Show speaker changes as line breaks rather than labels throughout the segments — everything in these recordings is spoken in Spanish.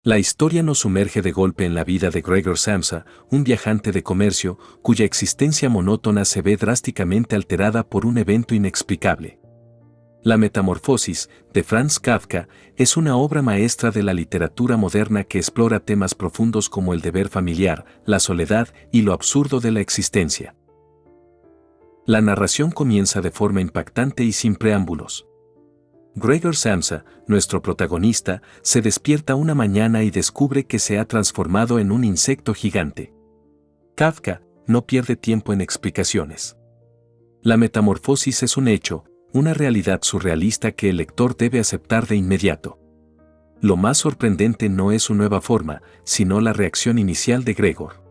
La historia nos sumerge de golpe en la vida de Gregor Samsa, un viajante de comercio, cuya existencia monótona se ve drásticamente alterada por un evento inexplicable. La Metamorfosis, de Franz Kafka, es una obra maestra de la literatura moderna que explora temas profundos como el deber familiar, la soledad y lo absurdo de la existencia. La narración comienza de forma impactante y sin preámbulos. Gregor Samsa, nuestro protagonista, se despierta una mañana y descubre que se ha transformado en un insecto gigante. Kafka no pierde tiempo en explicaciones. La metamorfosis es un hecho, una realidad surrealista que el lector debe aceptar de inmediato. Lo más sorprendente no es su nueva forma, sino la reacción inicial de Gregor.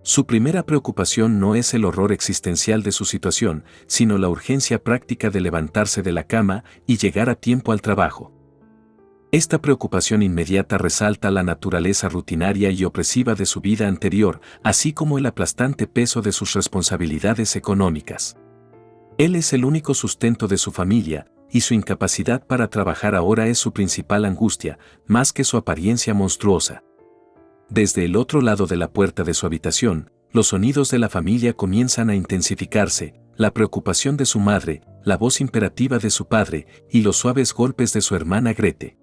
Su primera preocupación no es el horror existencial de su situación, sino la urgencia práctica de levantarse de la cama y llegar a tiempo al trabajo. Esta preocupación inmediata resalta la naturaleza rutinaria y opresiva de su vida anterior, así como el aplastante peso de sus responsabilidades económicas. Él es el único sustento de su familia, y su incapacidad para trabajar ahora es su principal angustia, más que su apariencia monstruosa. Desde el otro lado de la puerta de su habitación, los sonidos de la familia comienzan a intensificarse, la preocupación de su madre, la voz imperativa de su padre y los suaves golpes de su hermana Grete.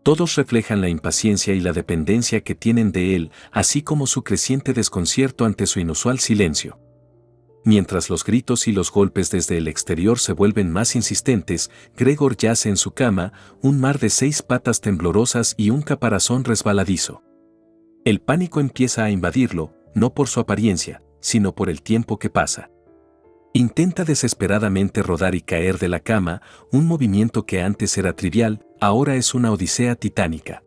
Todos reflejan la impaciencia y la dependencia que tienen de él, así como su creciente desconcierto ante su inusual silencio. Mientras los gritos y los golpes desde el exterior se vuelven más insistentes, Gregor yace en su cama, un mar de 6 patas temblorosas y un caparazón resbaladizo. El pánico empieza a invadirlo, no por su apariencia, sino por el tiempo que pasa. Intenta desesperadamente rodar y caer de la cama, un movimiento que antes era trivial, ahora es una odisea titánica.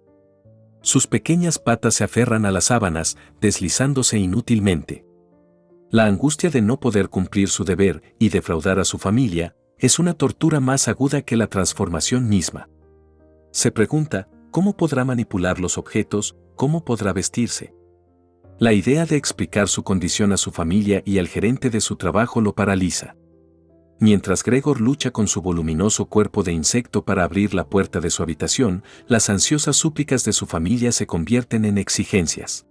Sus pequeñas patas se aferran a las sábanas, deslizándose inútilmente. La angustia de no poder cumplir su deber y defraudar a su familia es una tortura más aguda que la transformación misma. Se pregunta, ¿cómo podrá manipular los objetos? ¿Cómo podrá vestirse? La idea de explicar su condición a su familia y al gerente de su trabajo lo paraliza. Mientras Gregor lucha con su voluminoso cuerpo de insecto para abrir la puerta de su habitación, las ansiosas súplicas de su familia se convierten en exigencias.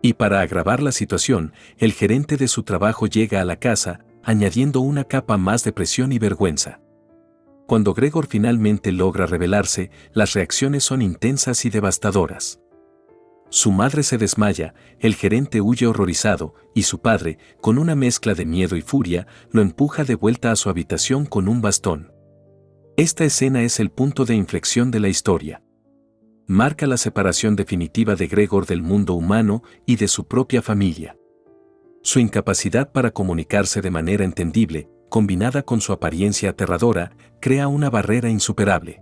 Y para agravar la situación, el gerente de su trabajo llega a la casa, añadiendo una capa más de presión y vergüenza. Cuando Gregor finalmente logra rebelarse, las reacciones son intensas y devastadoras. Su madre se desmaya, el gerente huye horrorizado, y su padre, con una mezcla de miedo y furia, lo empuja de vuelta a su habitación con un bastón. Esta escena es el punto de inflexión de la historia. Marca la separación definitiva de Gregor del mundo humano y de su propia familia. Su incapacidad para comunicarse de manera entendible, combinada con su apariencia aterradora, crea una barrera insuperable.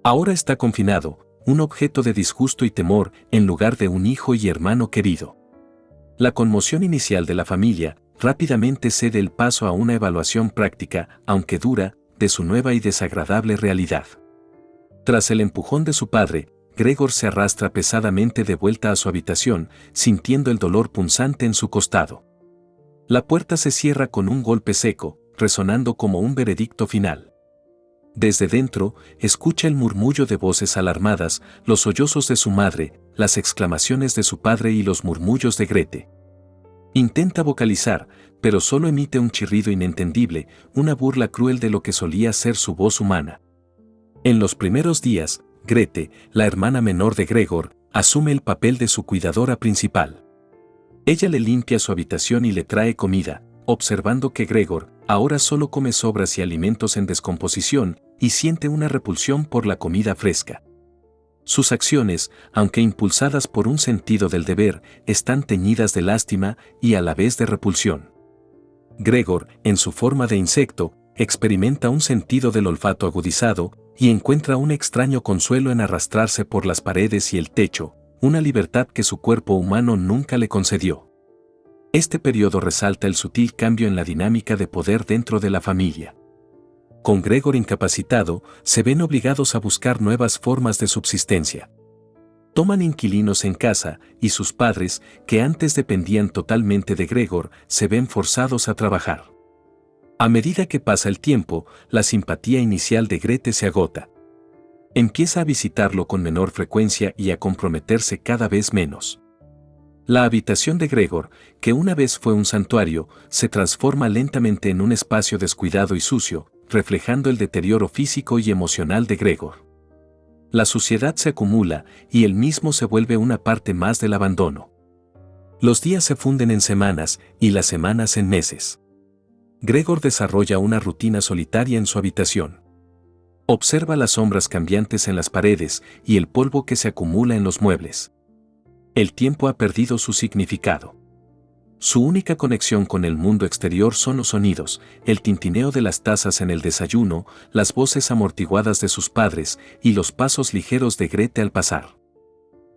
Ahora está confinado, un objeto de disgusto y temor en lugar de un hijo y hermano querido. La conmoción inicial de la familia rápidamente cede el paso a una evaluación práctica, aunque dura, de su nueva y desagradable realidad. Tras el empujón de su padre, Gregor se arrastra pesadamente de vuelta a su habitación, sintiendo el dolor punzante en su costado. La puerta se cierra con un golpe seco, resonando como un veredicto final. Desde dentro, escucha el murmullo de voces alarmadas, los sollozos de su madre, las exclamaciones de su padre y los murmullos de Grete. Intenta vocalizar, pero solo emite un chirrido inentendible, una burla cruel de lo que solía ser su voz humana. En los primeros días, Grete, la hermana menor de Gregor, asume el papel de su cuidadora principal. Ella le limpia su habitación y le trae comida, observando que Gregor ahora solo come sobras y alimentos en descomposición, y siente una repulsión por la comida fresca. Sus acciones, aunque impulsadas por un sentido del deber, están teñidas de lástima y a la vez de repulsión. Gregor, en su forma de insecto, experimenta un sentido del olfato agudizado y encuentra un extraño consuelo en arrastrarse por las paredes y el techo, una libertad que su cuerpo humano nunca le concedió. Este periodo resalta el sutil cambio en la dinámica de poder dentro de la familia. Con Gregor incapacitado, se ven obligados a buscar nuevas formas de subsistencia. Toman inquilinos en casa, y sus padres, que antes dependían totalmente de Gregor, se ven forzados a trabajar. A medida que pasa el tiempo, la simpatía inicial de Grete se agota. Empieza a visitarlo con menor frecuencia y a comprometerse cada vez menos. La habitación de Gregor, que una vez fue un santuario, se transforma lentamente en un espacio descuidado y sucio, reflejando el deterioro físico y emocional de Gregor. La suciedad se acumula y él mismo se vuelve una parte más del abandono. Los días se funden en semanas y las semanas en meses. Gregor desarrolla una rutina solitaria en su habitación. Observa las sombras cambiantes en las paredes y el polvo que se acumula en los muebles. El tiempo ha perdido su significado. Su única conexión con el mundo exterior son los sonidos, el tintineo de las tazas en el desayuno, las voces amortiguadas de sus padres y los pasos ligeros de Grete al pasar.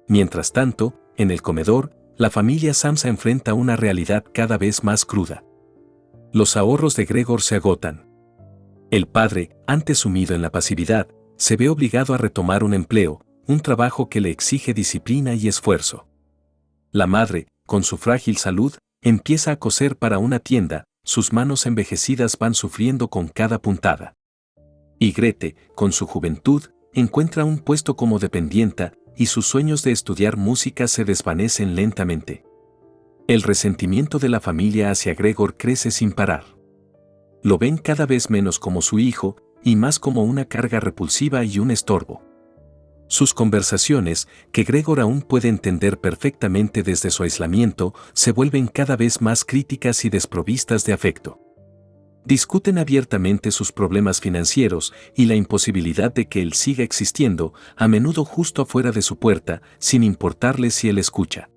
Mientras tanto, en el comedor, la familia Samsa enfrenta una realidad cada vez más cruda. Los ahorros de Gregor se agotan. El padre, antes sumido en la pasividad, se ve obligado a retomar un empleo, un trabajo que le exige disciplina y esfuerzo. La madre, con su frágil salud, empieza a coser para una tienda, sus manos envejecidas van sufriendo con cada puntada. Y Grete, con su juventud, encuentra un puesto como dependienta, y sus sueños de estudiar música se desvanecen lentamente. El resentimiento de la familia hacia Gregor crece sin parar. Lo ven cada vez menos como su hijo, y más como una carga repulsiva y un estorbo. Sus conversaciones, que Gregor aún puede entender perfectamente desde su aislamiento, se vuelven cada vez más críticas y desprovistas de afecto. Discuten abiertamente sus problemas financieros y la imposibilidad de que él siga existiendo, a menudo justo afuera de su puerta, sin importarle si él escucha.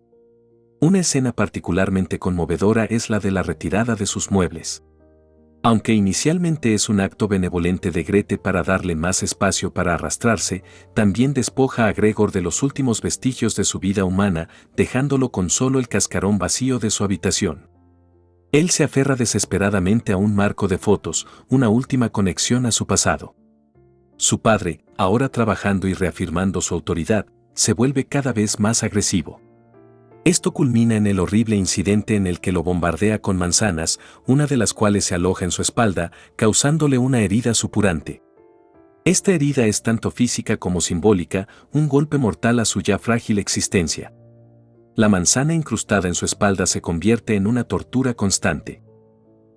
Una escena particularmente conmovedora es la de la retirada de sus muebles. Aunque inicialmente es un acto benevolente de Grete para darle más espacio para arrastrarse, también despoja a Gregor de los últimos vestigios de su vida humana, dejándolo con solo el cascarón vacío de su habitación. Él se aferra desesperadamente a un marco de fotos, una última conexión a su pasado. Su padre, ahora trabajando y reafirmando su autoridad, se vuelve cada vez más agresivo. Esto culmina en el horrible incidente en el que lo bombardea con manzanas, una de las cuales se aloja en su espalda, causándole una herida supurante. Esta herida es tanto física como simbólica, un golpe mortal a su ya frágil existencia. La manzana incrustada en su espalda se convierte en una tortura constante.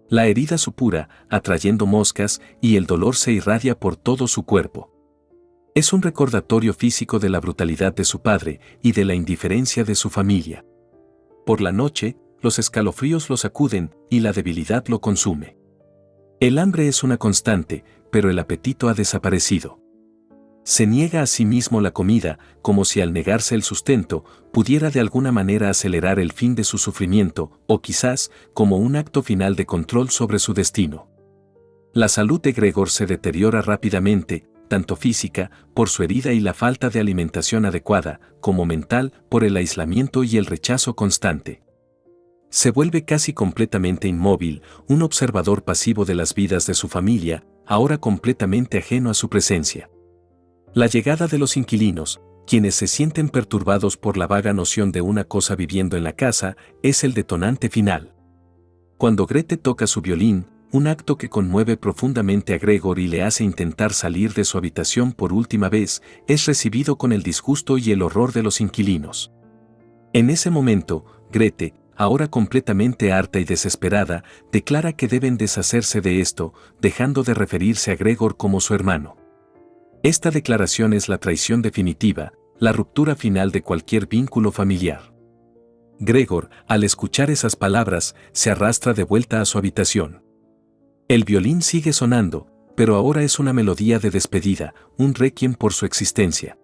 La herida supura, atrayendo moscas, y el dolor se irradia por todo su cuerpo. Es un recordatorio físico de la brutalidad de su padre y de la indiferencia de su familia. Por la noche, los escalofríos lo sacuden y la debilidad lo consume. El hambre es una constante, pero el apetito ha desaparecido. Se niega a sí mismo la comida, como si al negarse el sustento, pudiera de alguna manera acelerar el fin de su sufrimiento, o quizás, como un acto final de control sobre su destino. La salud de Gregor se deteriora rápidamente, tanto física, por su herida y la falta de alimentación adecuada, como mental, por el aislamiento y el rechazo constante. Se vuelve casi completamente inmóvil, un observador pasivo de las vidas de su familia, ahora completamente ajeno a su presencia. La llegada de los inquilinos, quienes se sienten perturbados por la vaga noción de una cosa viviendo en la casa, es el detonante final. Cuando Grete toca su violín, un acto que conmueve profundamente a Gregor y le hace intentar salir de su habitación por última vez, es recibido con el disgusto y el horror de los inquilinos. En ese momento, Grete, ahora completamente harta y desesperada, declara que deben deshacerse de esto, dejando de referirse a Gregor como su hermano. Esta declaración es la traición definitiva, la ruptura final de cualquier vínculo familiar. Gregor, al escuchar esas palabras, se arrastra de vuelta a su habitación. El violín sigue sonando, pero ahora es una melodía de despedida, un requiem por su existencia.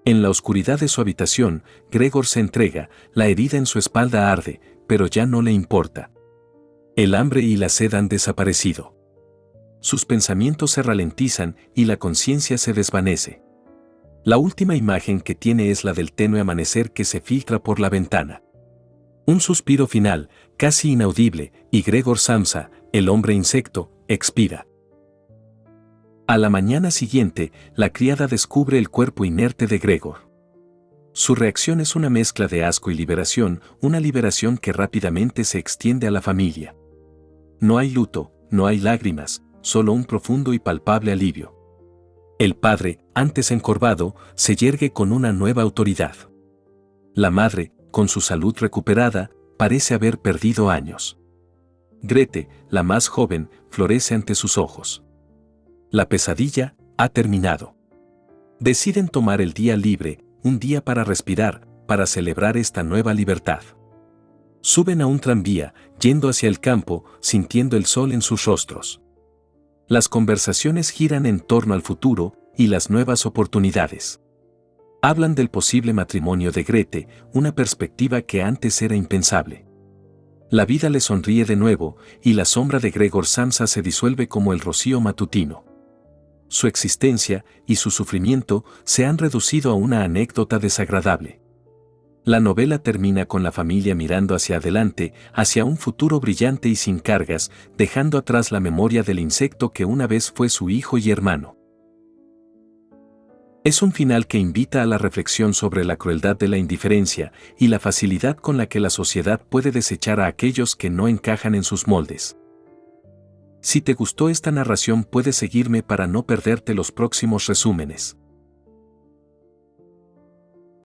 En la oscuridad de su habitación, Gregor se entrega, la herida en su espalda arde, pero ya no le importa. El hambre y la sed han desaparecido. Sus pensamientos se ralentizan y la conciencia se desvanece. La última imagen que tiene es la del tenue amanecer que se filtra por la ventana. Un suspiro final, casi inaudible, y Gregor Samsa, el hombre insecto, expira. A la mañana siguiente, la criada descubre el cuerpo inerte de Gregor. Su reacción es una mezcla de asco y liberación, una liberación que rápidamente se extiende a la familia. No hay luto, no hay lágrimas, solo un profundo y palpable alivio. El padre, antes encorvado, se yergue con una nueva autoridad. La madre, con su salud recuperada, parece haber perdido años. Grete, la más joven, florece ante sus ojos. La pesadilla ha terminado. Deciden tomar el día libre, un día para respirar, para celebrar esta nueva libertad. Suben a un tranvía, yendo hacia el campo, sintiendo el sol en sus rostros. Las conversaciones giran en torno al futuro y las nuevas oportunidades. Hablan del posible matrimonio de Grete, una perspectiva que antes era impensable. La vida le sonríe de nuevo y la sombra de Gregor Samsa se disuelve como el rocío matutino. Su existencia y su sufrimiento se han reducido a una anécdota desagradable. La novela termina con la familia mirando hacia adelante, hacia un futuro brillante y sin cargas, dejando atrás la memoria del insecto que una vez fue su hijo y hermano. Es un final que invita a la reflexión sobre la crueldad de la indiferencia y la facilidad con la que la sociedad puede desechar a aquellos que no encajan en sus moldes. Si te gustó esta narración, puedes seguirme para no perderte los próximos resúmenes.